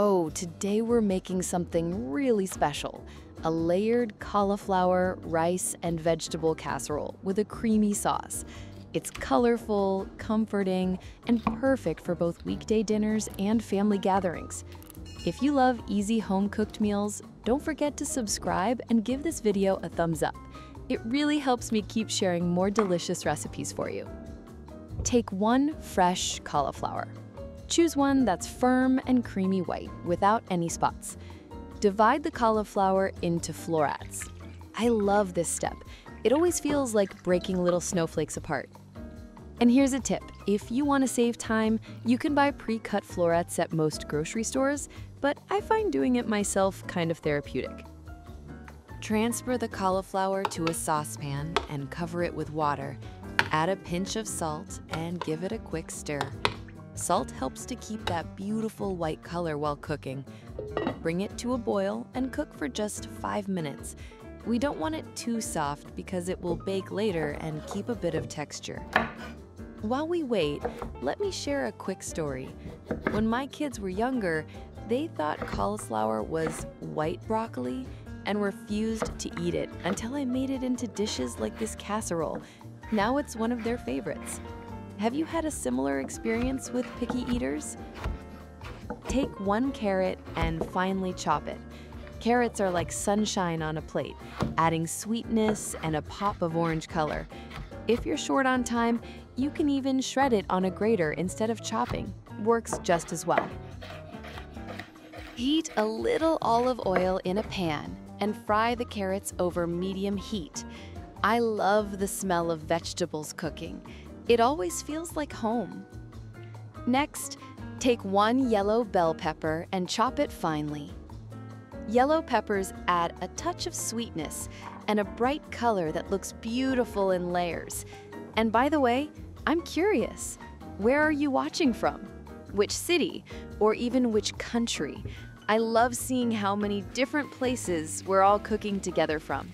Oh, today we're making something really special. A layered cauliflower, rice, and vegetable casserole with a creamy sauce. It's colorful, comforting, and perfect for both weekday dinners and family gatherings. If you love easy home-cooked meals, don't forget to subscribe and give this video a thumbs up. It really helps me keep sharing more delicious recipes for you. Take one fresh cauliflower. Choose one that's firm and creamy white without any spots. Divide the cauliflower into florets. I love this step. It always feels like breaking little snowflakes apart. And here's a tip. If you want to save time, you can buy pre-cut florets at most grocery stores, but I find doing it myself kind of therapeutic. Transfer the cauliflower to a saucepan and cover it with water. Add a pinch of salt and give it a quick stir. Salt helps to keep that beautiful white color while cooking. Bring it to a boil and cook for just 5 minutes. We don't want it too soft because it will bake later and keep a bit of texture. While we wait, let me share a quick story. When my kids were younger, they thought cauliflower was white broccoli and refused to eat it until I made it into dishes like this casserole. Now it's one of their favorites. Have you had a similar experience with picky eaters? Take one carrot and finely chop it. Carrots are like sunshine on a plate, adding sweetness and a pop of orange color. If you're short on time, you can even shred it on a grater instead of chopping. Works just as well. Heat a little olive oil in a pan and fry the carrots over medium heat. I love the smell of vegetables cooking. It always feels like home. Next, take one yellow bell pepper and chop it finely. Yellow peppers add a touch of sweetness and a bright color that looks beautiful in layers. And by the way, I'm curious, where are you watching from? Which city, or even which country? I love seeing how many different places we're all cooking together from.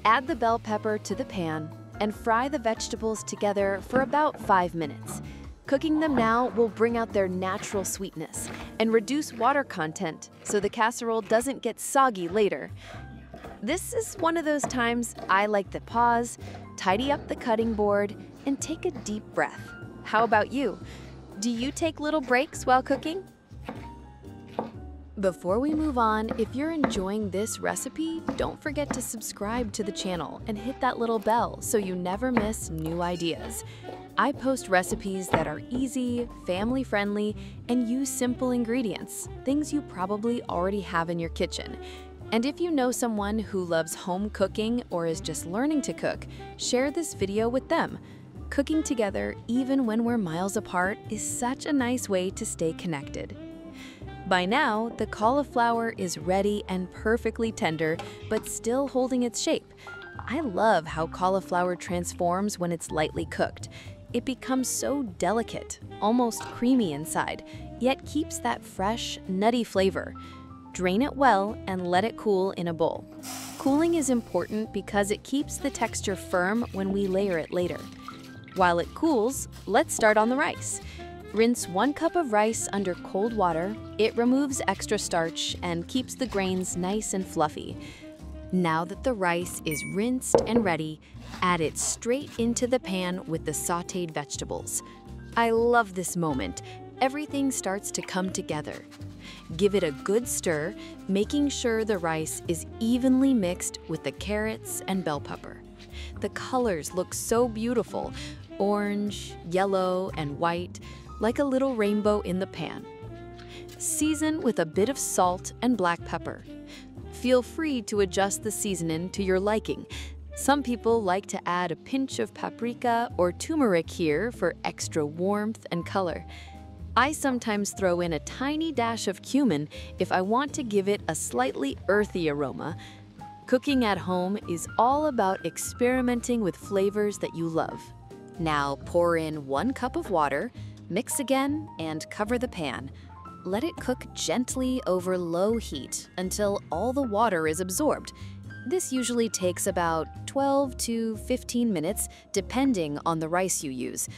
Add the bell pepper to the pan and fry the vegetables together for about 5 minutes. Cooking them now will bring out their natural sweetness and reduce water content so the casserole doesn't get soggy later. This is one of those times I like to pause, tidy up the cutting board, and take a deep breath. How about you? Do you take little breaks while cooking? Before we move on, if you're enjoying this recipe, don't forget to subscribe to the channel and hit that little bell so you never miss new ideas. I post recipes that are easy, family-friendly, and use simple ingredients, things you probably already have in your kitchen. And if you know someone who loves home cooking or is just learning to cook, share this video with them. Cooking together, even when we're miles apart, is such a nice way to stay connected. By now, the cauliflower is ready and perfectly tender, but still holding its shape. I love how cauliflower transforms when it's lightly cooked. It becomes so delicate, almost creamy inside, yet keeps that fresh, nutty flavor. Drain it well and let it cool in a bowl. Cooling is important because it keeps the texture firm when we layer it later. While it cools, let's start on the rice. Rinse 1 cup of rice under cold water. It removes extra starch and keeps the grains nice and fluffy. Now that the rice is rinsed and ready, add it straight into the pan with the sautéed vegetables. I love this moment. Everything starts to come together. Give it a good stir, making sure the rice is evenly mixed with the carrots and bell pepper. The colors look so beautiful, orange, yellow, and white, like a little rainbow in the pan. Season with a bit of salt and black pepper. Feel free to adjust the seasoning to your liking. Some people like to add a pinch of paprika or turmeric here for extra warmth and color. I sometimes throw in a tiny dash of cumin if I want to give it a slightly earthy aroma. Cooking at home is all about experimenting with flavors that you love. Now pour in 1 cup of water, mix again, and cover the pan. Let it cook gently over low heat until all the water is absorbed. This usually takes about 12 to 15 minutes, depending on the rice you use.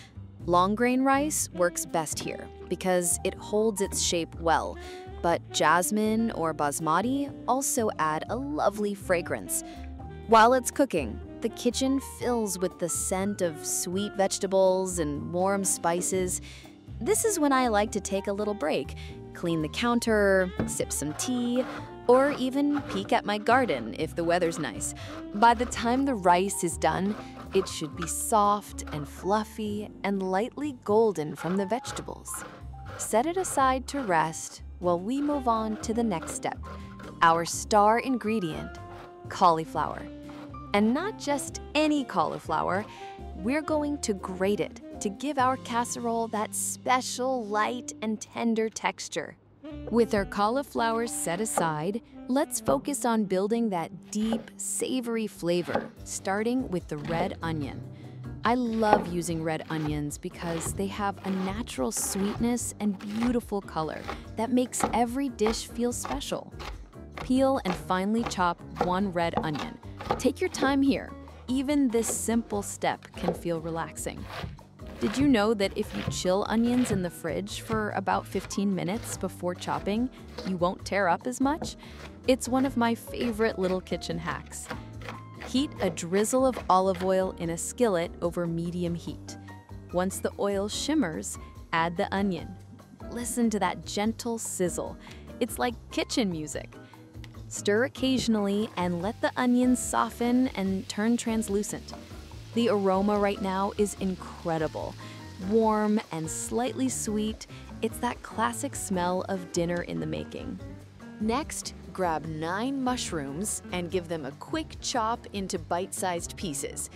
Long grain rice works best here because it holds its shape well. but jasmine or basmati also add a lovely fragrance. While it's cooking, the kitchen fills with the scent of sweet vegetables and warm spices. This is when I like to take a little break, clean the counter, sip some tea, or even peek at my garden if the weather's nice. By the time the rice is done, it should be soft and fluffy and lightly golden from the vegetables. Set it aside to rest while we move on to the next step, our star ingredient, cauliflower. And not just any cauliflower, we're going to grate it to give our casserole that special light and tender texture. With our cauliflower set aside, let's focus on building that deep, savory flavor, starting with the red onion. I love using red onions because they have a natural sweetness and beautiful color that makes every dish feel special. Peel and finely chop one red onion. Take your time here. Even this simple step can feel relaxing. Did you know that if you chill onions in the fridge for about 15 minutes before chopping, you won't tear up as much? It's one of my favorite little kitchen hacks. Heat a drizzle of olive oil in a skillet over medium heat. Once the oil shimmers, add the onion. Listen to that gentle sizzle. It's like kitchen music. Stir occasionally and let the onions soften and turn translucent. The aroma right now is incredible. Warm and slightly sweet, it's that classic smell of dinner in the making. Next, grab 9 mushrooms and give them a quick chop into bite-sized pieces.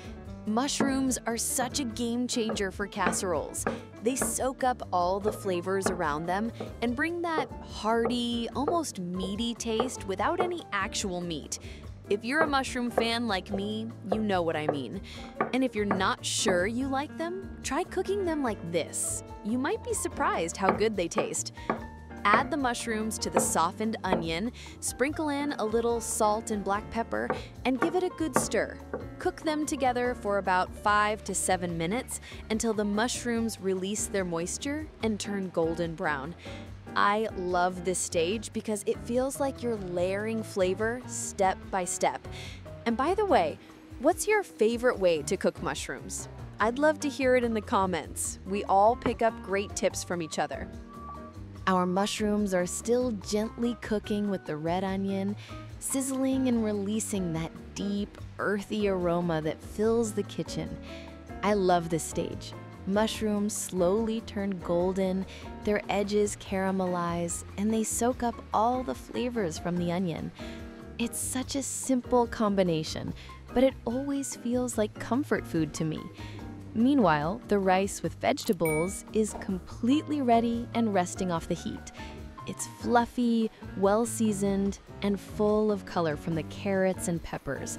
Mushrooms are such a game changer for casseroles. They soak up all the flavors around them and bring that hearty, almost meaty taste without any actual meat. If you're a mushroom fan like me, you know what I mean. And if you're not sure you like them, try cooking them like this. You might be surprised how good they taste. Add the mushrooms to the softened onion, sprinkle in a little salt and black pepper, and give it a good stir. Cook them together for about 5 to 7 minutes until the mushrooms release their moisture and turn golden brown. I love this stage because it feels like you're layering flavor step by step. And by the way, what's your favorite way to cook mushrooms? I'd love to hear it in the comments. We all pick up great tips from each other. Our mushrooms are still gently cooking with the red onion, sizzling and releasing that deep, earthy aroma that fills the kitchen. I love this stage. Mushrooms slowly turn golden, their edges caramelize, and they soak up all the flavors from the onion. It's such a simple combination, but it always feels like comfort food to me. Meanwhile, the rice with vegetables is completely ready and resting off the heat. It's fluffy, well-seasoned, and full of color from the carrots and peppers.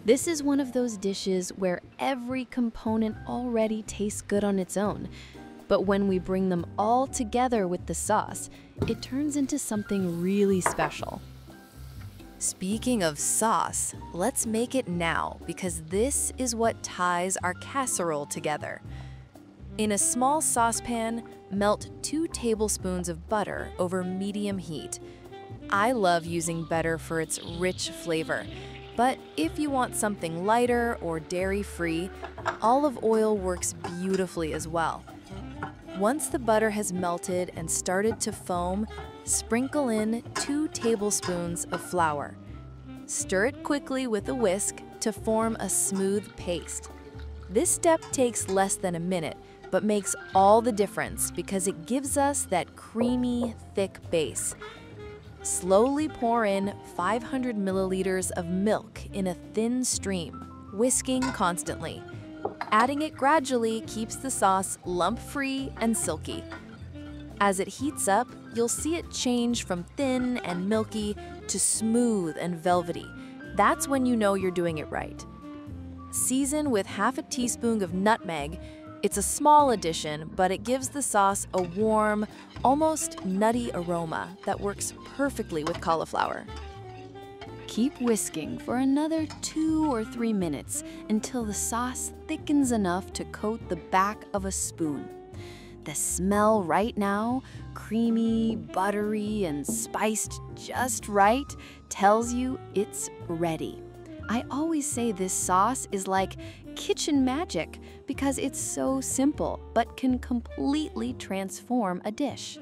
This is one of those dishes where every component already tastes good on its own. But when we bring them all together with the sauce, it turns into something really special. Speaking of sauce, let's make it now because this is what ties our casserole together. In a small saucepan, melt 2 tablespoons of butter over medium heat. I love using butter for its rich flavor, but if you want something lighter or dairy-free, olive oil works beautifully as well. Once the butter has melted and started to foam, sprinkle in 2 tablespoons of flour. Stir it quickly with a whisk to form a smooth paste. This step takes less than a minute, but makes all the difference because it gives us that creamy, thick base. Slowly pour in 500 milliliters of milk in a thin stream, whisking constantly. Adding it gradually keeps the sauce lump-free and silky. As it heats up, you'll see it change from thin and milky to smooth and velvety. That's when you know you're doing it right. Season with half a teaspoon of nutmeg. It's a small addition, but it gives the sauce a warm, almost nutty aroma that works perfectly with cauliflower. Keep whisking for another 2 or 3 minutes until the sauce thickens enough to coat the back of a spoon. The smell right now, creamy, buttery, and spiced just right, tells you it's ready. I always say this sauce is like kitchen magic because it's so simple but can completely transform a dish.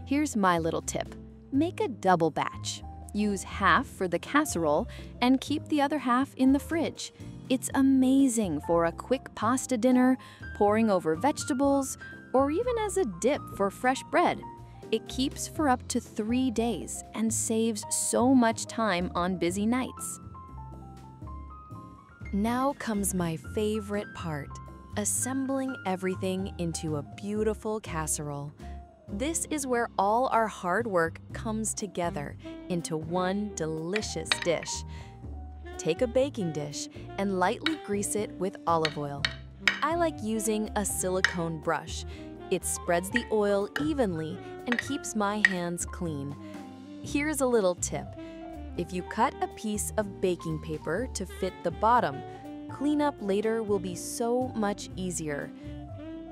Here's my little tip. Make a double batch. Use half for the casserole and keep the other half in the fridge. It's amazing for a quick pasta dinner, pouring over vegetables, or even as a dip for fresh bread. It keeps for up to 3 days and saves so much time on busy nights. Now comes my favorite part, assembling everything into a beautiful casserole. This is where all our hard work comes together into one delicious dish. Take a baking dish and lightly grease it with olive oil. I like using a silicone brush. It spreads the oil evenly and keeps my hands clean. Here's a little tip. If you cut a piece of baking paper to fit the bottom, cleanup later will be so much easier.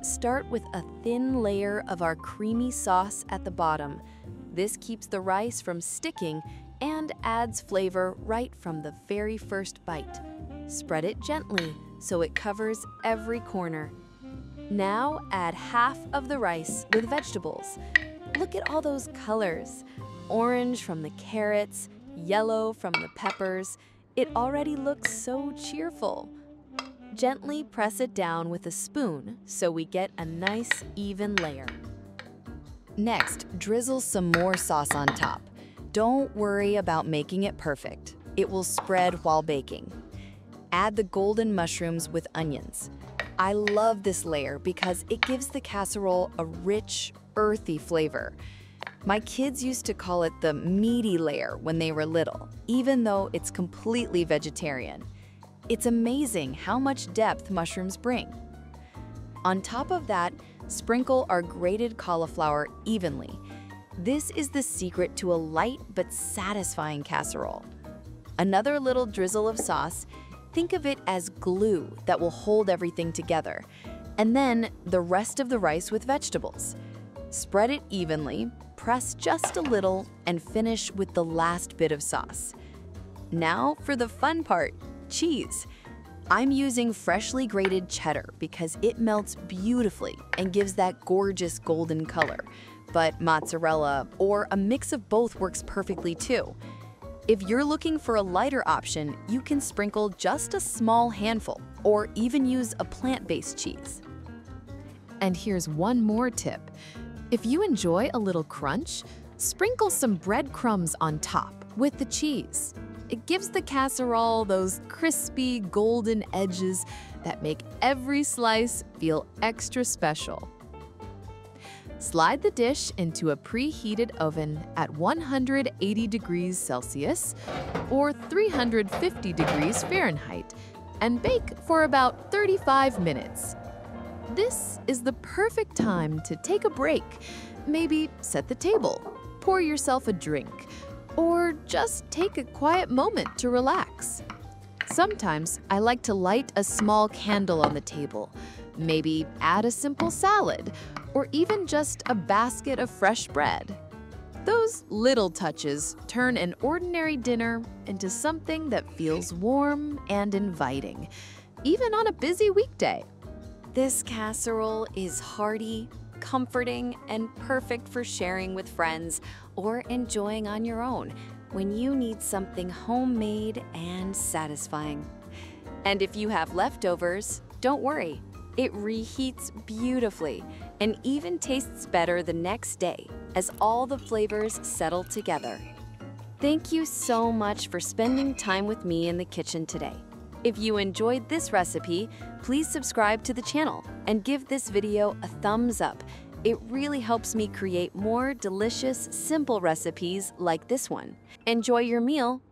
Start with a thin layer of our creamy sauce at the bottom. This keeps the rice from sticking and adds flavor right from the very first bite. Spread it gently so it covers every corner. Now add half of the rice with vegetables. Look at all those colors. Orange from the carrots, yellow from the peppers. It already looks so cheerful. Gently press it down with a spoon so we get a nice even layer. Next, drizzle some more sauce on top. Don't worry about making it perfect. It will spread while baking. Add the golden mushrooms with onions. I love this layer because it gives the casserole a rich, earthy flavor. My kids used to call it the meaty layer when they were little, even though it's completely vegetarian. It's amazing how much depth mushrooms bring. On top of that, sprinkle our grated cauliflower evenly. This is the secret to a light but satisfying casserole. Another little drizzle of sauce, think of it as glue that will hold everything together. And then the rest of the rice with vegetables. Spread it evenly, press just a little, and finish with the last bit of sauce. Now for the fun part, cheese. I'm using freshly grated cheddar because it melts beautifully and gives that gorgeous golden color. But mozzarella or a mix of both works perfectly too. If you're looking for a lighter option, you can sprinkle just a small handful or even use a plant-based cheese. And here's one more tip. If you enjoy a little crunch, sprinkle some breadcrumbs on top with the cheese. It gives the casserole those crispy golden edges that make every slice feel extra special. Slide the dish into a preheated oven at 180 degrees Celsius or 350 degrees Fahrenheit and bake for about 35 minutes. This is the perfect time to take a break. Maybe set the table, pour yourself a drink, or just take a quiet moment to relax. Sometimes I like to light a small candle on the table, maybe add a simple salad, or even just a basket of fresh bread. Those little touches turn an ordinary dinner into something that feels warm and inviting, even on a busy weekday. This casserole is hearty, comforting, and perfect for sharing with friends or enjoying on your own when you need something homemade and satisfying. And if you have leftovers, don't worry. It reheats beautifully and even tastes better the next day as all the flavors settle together. Thank you so much for spending time with me in the kitchen today. If you enjoyed this recipe, please subscribe to the channel and give this video a thumbs up. It really helps me create more delicious, simple recipes like this one. Enjoy your meal